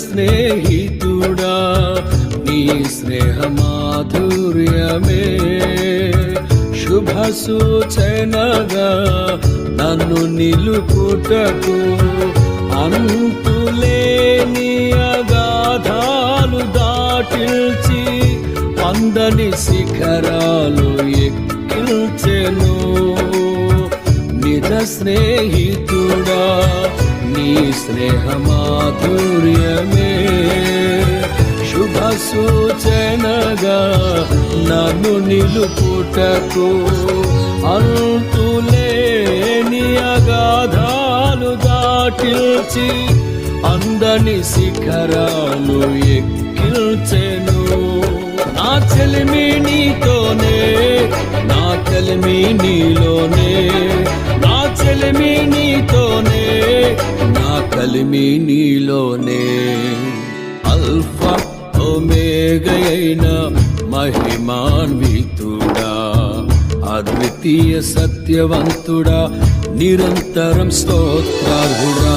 స్నేహితుడా నీ స్నేహ మాధుర్యమే శుభ సూచనగా నన్ను నిలుపుటకు అంతులేని అగాధాలు దాటిల్చి అందని శిఖరాలు ఎక్కిల్చెను నిజ స్నేహితుడా నీ స్నేహ మాధుర్యమే శుభ సూచనగా నన్ను నిలుపుటకు అంతులేని అగాధాలు దాటిల్చి అందని శిఖరాలు ఎక్కిల్చెను నా చెలిమి నీతోనే నా కలిమి నీలోనే నా చెలిమి నీతోనే నా కలిమి నీలోనే అల్ఫా ఒమేగయైన మహిమాన్వితుడా అద్వితీయ సత్యవంతుడా నిరంతరం స్తోత్రార్హుడా